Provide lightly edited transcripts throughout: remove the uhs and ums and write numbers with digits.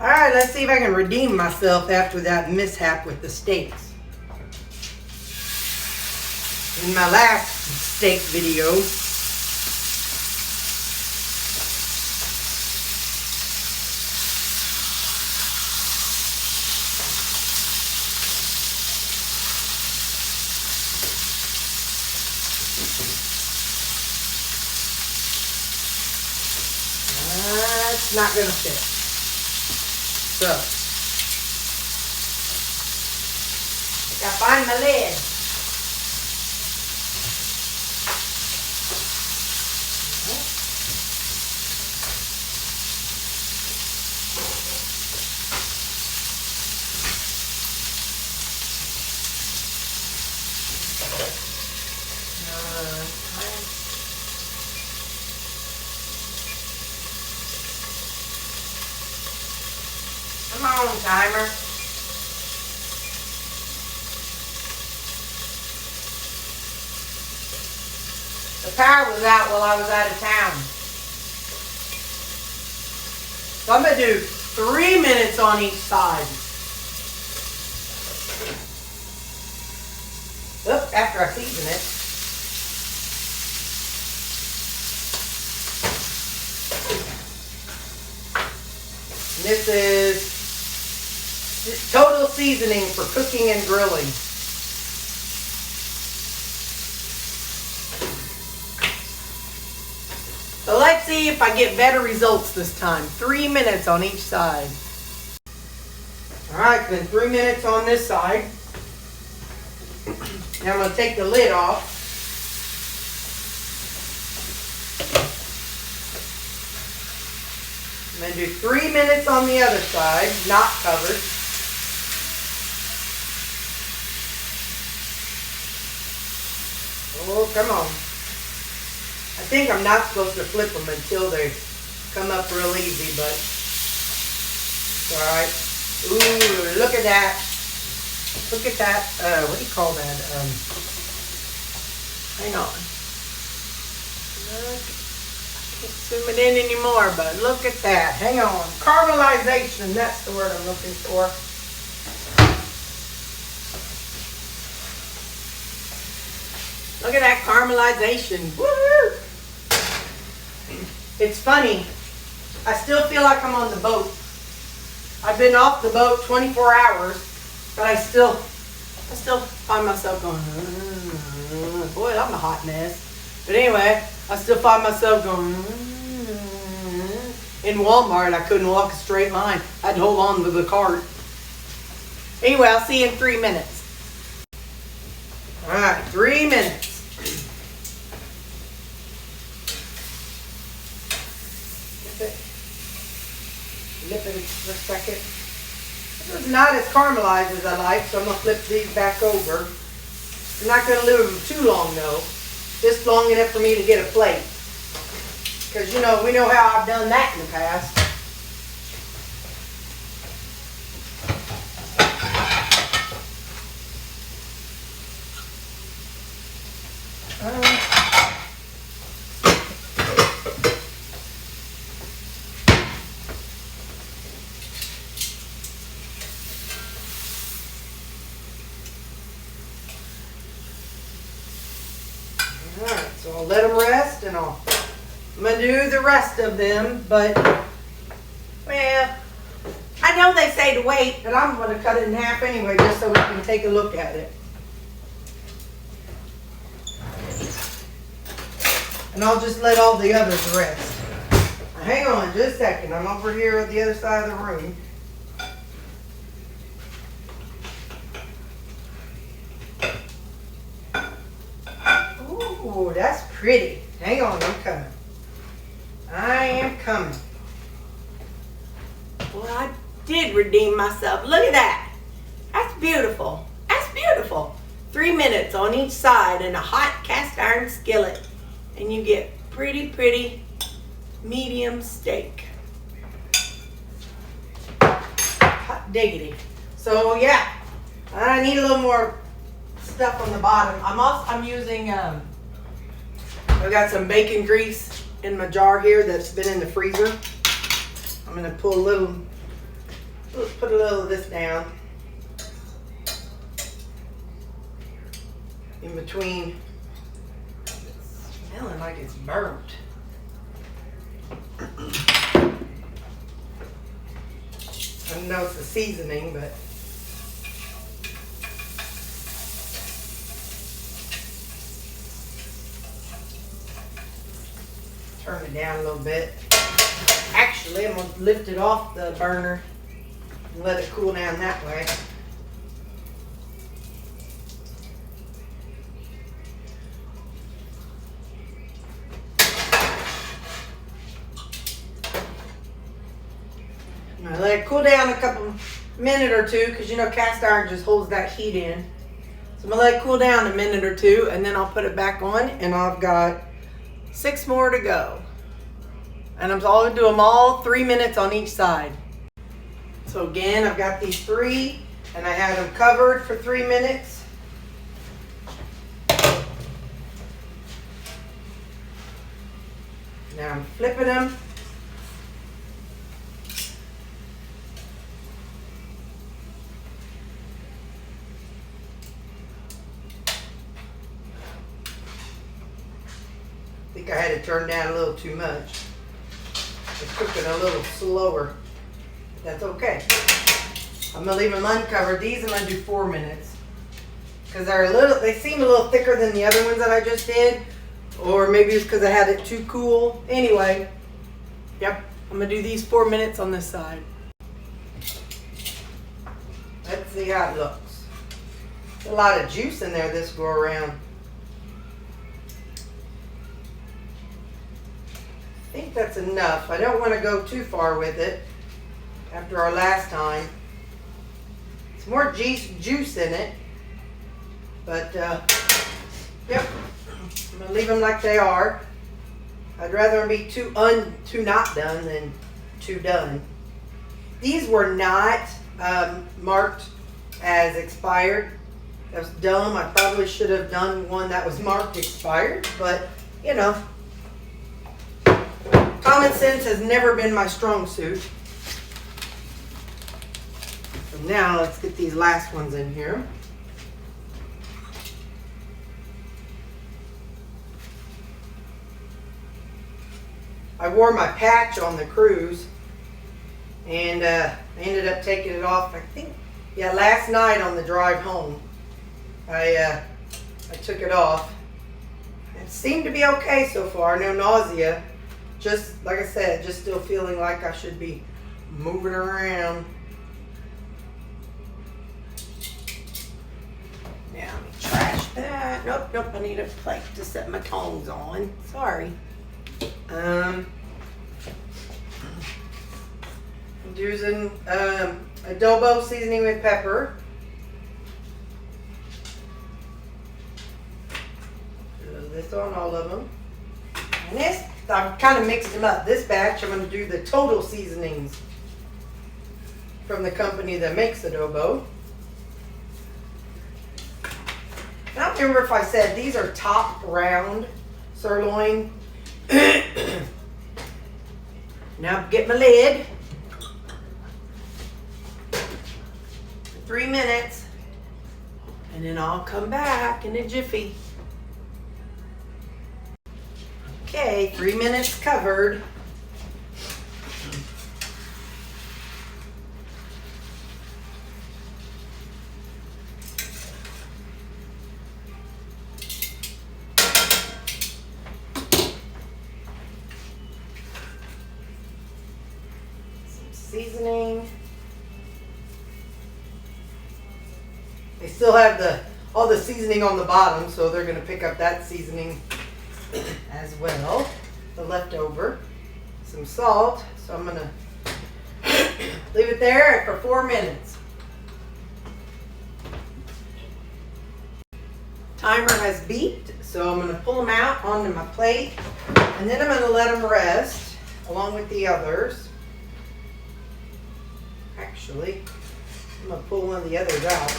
Alright, let's see if I can redeem myself after that mishap with the steaks. In my last steak video, that's not going to fit. So, I gotta find my lid. Come on, timer. The power was out while I was out of town. So I'm going to do 3 minutes on each side. Oop, after I season it. And this is total seasoning for cooking and grilling. So let's see if I get better results this time. 3 minutes on each side. Alright, then 3 minutes on this side. Now I'm going to take the lid off. I'm going to do 3 minutes on the other side, not covered. Oh, come on. I think I'm not supposed to flip them until they come up real easy, but it's alright. Ooh, look at that. Look at that. What do you call that? Hang on. Look. I can't zoom it in anymore, but look at that. Hang on. Caramelization. That's the word I'm looking for. Look at that caramelization. Woo! It's funny. I still feel like I'm on the boat. I've been off the boat 24 hours, but I still find myself going, boy, I'm a hot mess. But anyway, I still find myself going, in Walmart, I couldn't walk a straight line. I had to hold on to the cart. Anyway, I'll see you in 3 minutes. All right, 3 minutes. Flip it for a second. This is not as caramelized as I like, so I'm going to flip these back over. I'm not going to leave them too long though. Just long enough for me to get a plate. Because you know, we know how I've done that in the past. Alright, so I'll let them rest and I'm going to do the rest of them, but, well, I know they say to wait, but I'm going to cut it in half anyway just so we can take a look at it. And I'll just let all the others rest. Now, hang on just a second, I'm over here at the other side of the room. Ooh, that's pretty. Hang on, I'm coming. I am coming. Well, I did redeem myself. Look at that. That's beautiful. That's beautiful. 3 minutes on each side in a hot cast iron skillet. And you get pretty, pretty medium steak. Hot diggity. So, yeah. I need a little more stuff on the bottom. I'm using I've got some bacon grease in my jar here that's been in the freezer. I'm gonna pull a little put a little of this down in between. It's smelling like it's burnt. I know it's the seasoning, but turn it down a little bit. Actually, I'm going to lift it off the burner and let it cool down that way. I'm gonna let it cool down a minute or two, because you know cast iron just holds that heat in. So I'm gonna let it cool down a minute or two, and then I'll put it back on, and I've got 6 more to go. And I'm all gonna do them all 3 minutes on each side. So again, I've got these 3, and I have them covered for 3 minutes. Now I'm flipping them. I think I had to turn down a little too much. It's cooking a little slower. That's okay. I'm gonna leave them uncovered. These I'm gonna do 4 minutes, because they seem a little thicker than the other ones that I just did, or maybe it's because I had it too cool. Anyway, yep, I'm gonna do these 4 minutes on this side. Let's see how it looks. There's a lot of juice in there this go around. I think that's enough. I don't want to go too far with it after our last time. It's more juice in it, but yep, I'm gonna leave them like they are. I'd rather them be too not done than too done. These were not marked as expired. That was dumb. I probably should have done one that was marked expired, but you know, common sense has never been my strong suit. So now let's get these last ones in here. I wore my patch on the cruise, and I ended up taking it off, I think, yeah, last night on the drive home. I took it off. It seemed to be okay so far, no nausea. Just, like I said, just still feeling like I should be moving around. Now, let me trash that. Nope, I need a plate to set my tongs on. Sorry. I'm using adobo seasoning with pepper. This on all of them. And this, I've kind of mixed them up. This batch, I'm going to do the total seasonings from the company that makes adobo. And I don't remember if I said these are top round sirloin. Now get my lid for 3 minutes, and then I'll come back in a jiffy. Okay, 3 minutes covered. Some seasoning. They still have all the seasoning on the bottom, so they're going to pick up that seasoning as well, the leftover. Some salt, so I'm gonna leave it there for 4 minutes. Timer has beeped, so I'm gonna pull them out onto my plate, and then I'm gonna let them rest along with the others. Actually, I'm gonna pull one of the others out.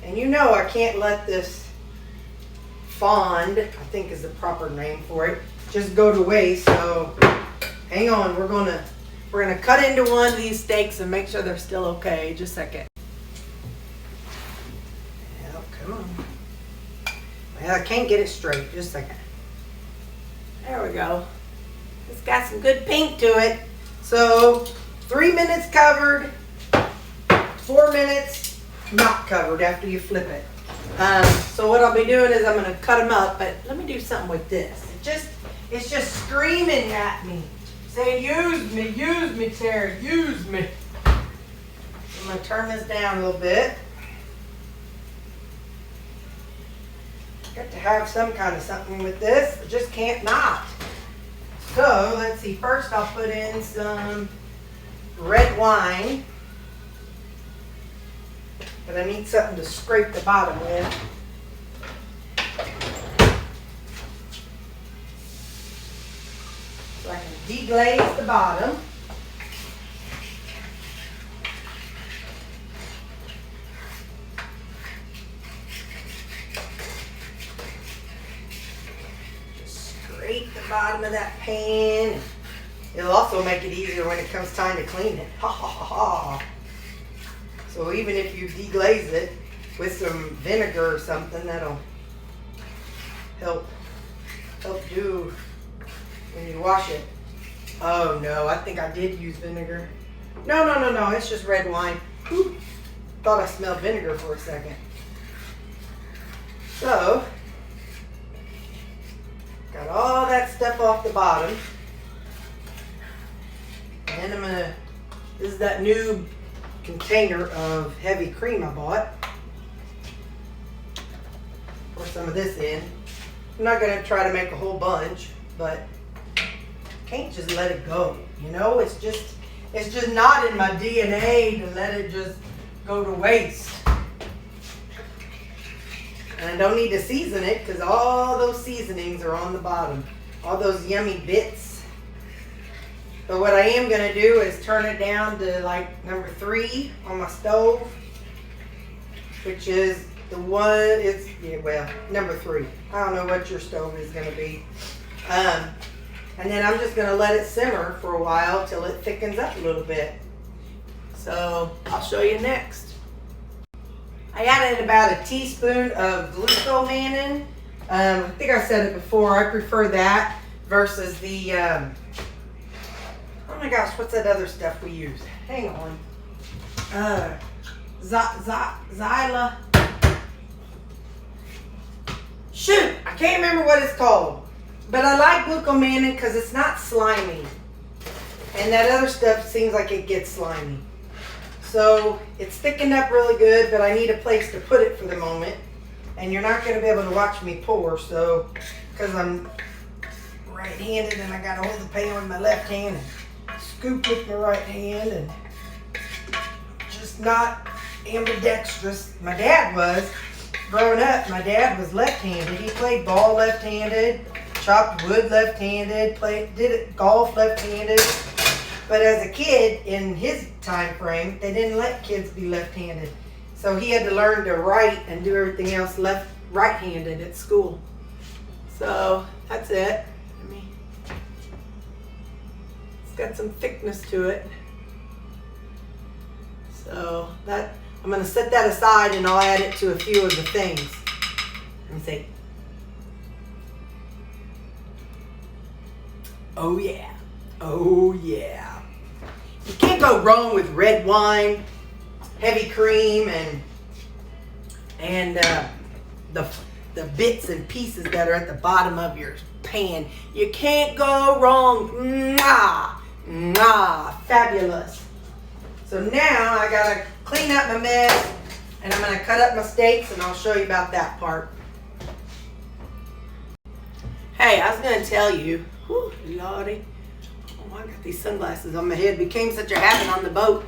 And you know I can't let this fond, I think is the proper name for it, just go to waste. So hang on, we're gonna We're gonna cut into one of these steaks and make sure they're still okay. Just a second. Well, come on. Well, I can't get it straight. Just a second. There we go. It's got some good pink to it. So 3 minutes covered, 4 minutes not covered after you flip it. So what I'll be doing is I'm gonna cut them up, but let me do something with this. It's just screaming at me, saying, use me, Terry, use me. I'm gonna turn this down a little bit. Got to have some kind of something with this. I just can't not. So let's see, first I'll put in some red wine. But I need something to scrape the bottom with. So I can deglaze the bottom. Just scrape the bottom of that pan. It'll also make it easier when it comes time to clean it. Ha ha ha ha. So even if you deglaze it with some vinegar or something, that'll help do when you wash it. Oh no, I think I did use vinegar. No, it's just red wine. Whew. Thought I smelled vinegar for a second. So, got all that stuff off the bottom. And this is that new container of heavy cream I bought. Pour some of this in. I'm not going to try to make a whole bunch, but can't just let it go. You know, it's just not in my DNA to let it just go to waste. And I don't need to season it because all those seasonings are on the bottom. All those yummy bits. But what I am going to do is turn it down to like number 3 on my stove, which is the one, number 3. I don't know what your stove is going to be. And then I'm just going to let it simmer for a while till it thickens up a little bit. So I'll show you next. I added about a teaspoon of glucomannan. I think I said it before. I prefer that versus the, oh my gosh, what's that other stuff we use? Hang on. Zyla. Shoot, I can't remember what it's called. But I like glucomannan because it's not slimy. And that other stuff seems like it gets slimy. So it's thickened up really good, but I need a place to put it for the moment. And you're not going to be able to watch me pour, so, because I'm right-handed and I got to hold the pan with my left hand and scoop with my right hand and just not ambidextrous. My dad was. Growing up, my dad was left-handed. He played ball left-handed, chopped wood left-handed, did golf left-handed. But as a kid, in his time frame, they didn't let kids be left-handed. So he had to learn to write and do everything else right-handed at school. So that's it. It's got some thickness to it. So that, I'm going to set that aside and I'll add it to a few of the things. Let me see. Oh yeah. Oh yeah. You can't go wrong with red wine, heavy cream, and the bits and pieces that are at the bottom of your pan. You can't go wrong. Mwah, mwah, fabulous. So now I gotta clean up my mess, and I'm gonna cut up my steaks, and I'll show you about that part. Hey, I was gonna tell you, whew, Lordy. Oh, I got these sunglasses on my head. Became such a habit on the boat.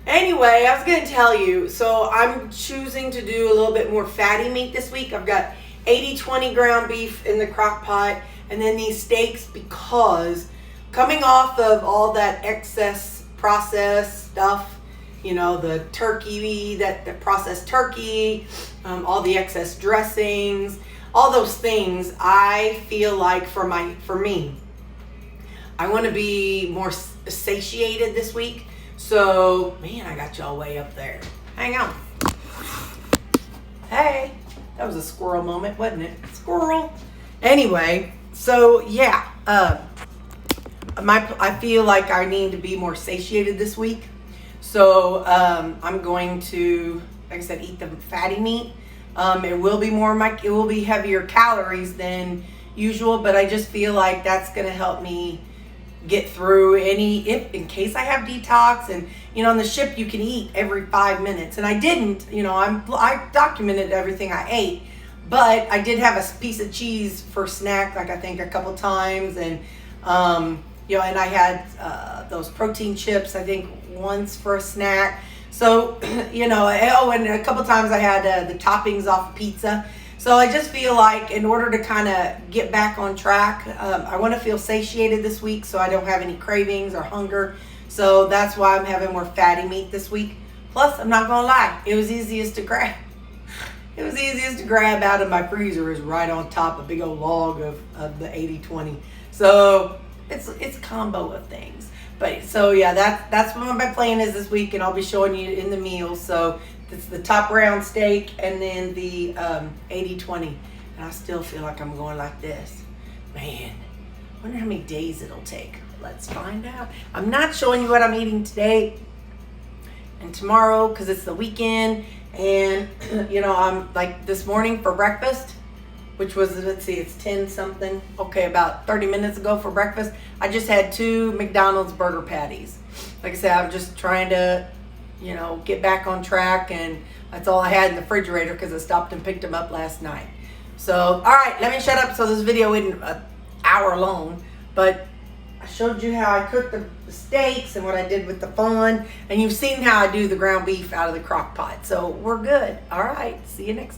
Anyway, I was going to tell you, so I'm choosing to do a little bit more fatty meat this week. I've got 80-20 ground beef in the crock pot, and then these steaks, because coming off of all that excess processed stuff, you know, the turkey, the processed turkey, all the excess dressings, all those things, I feel like for me, I want to be more satiated this week. So, man, I got y'all way up there. Hang on. Hey, that was a squirrel moment, wasn't it? Squirrel. Anyway, so yeah, I feel like I need to be more satiated this week. So I'm going to, like I said, eat the fatty meat. It will be heavier calories than usual, but I just feel like that's going to help me get through in case I have detox. And on the ship you can eat every 5 minutes, and I didn't. I documented everything I ate, but I did have a piece of cheese for snack, like I think a couple times, and and I had those protein chips, I think once for a snack. So, and a couple times I had the toppings off of pizza. So I just feel like in order to kind of get back on track, I want to feel satiated this week so I don't have any cravings or hunger. So that's why I'm having more fatty meat this week. Plus, I'm not going to lie, it was easiest to grab. It was easiest to grab out of my freezer is right on top, a big old log of the 80-20. So it's a combo of things. But so yeah, that's what my plan is this week, and I'll be showing you in the meals. So it's the top round steak and then the 80-20. And I still feel like I'm going like this. Man, I wonder how many days it'll take. Let's find out. I'm not showing you what I'm eating today and tomorrow because it's the weekend. And I'm like this morning for breakfast, which was, let's see, it's 10 something. Okay, about 30 minutes ago for breakfast, I just had 2 McDonald's burger patties. Like I said, I'm just trying to, get back on track, and that's all I had in the refrigerator because I stopped and picked them up last night. So, all right, let me shut up so this video isn't an hour long, but I showed you how I cooked the steaks and what I did with the fawn, and you've seen how I do the ground beef out of the crock pot. So we're good. All right, see you next time.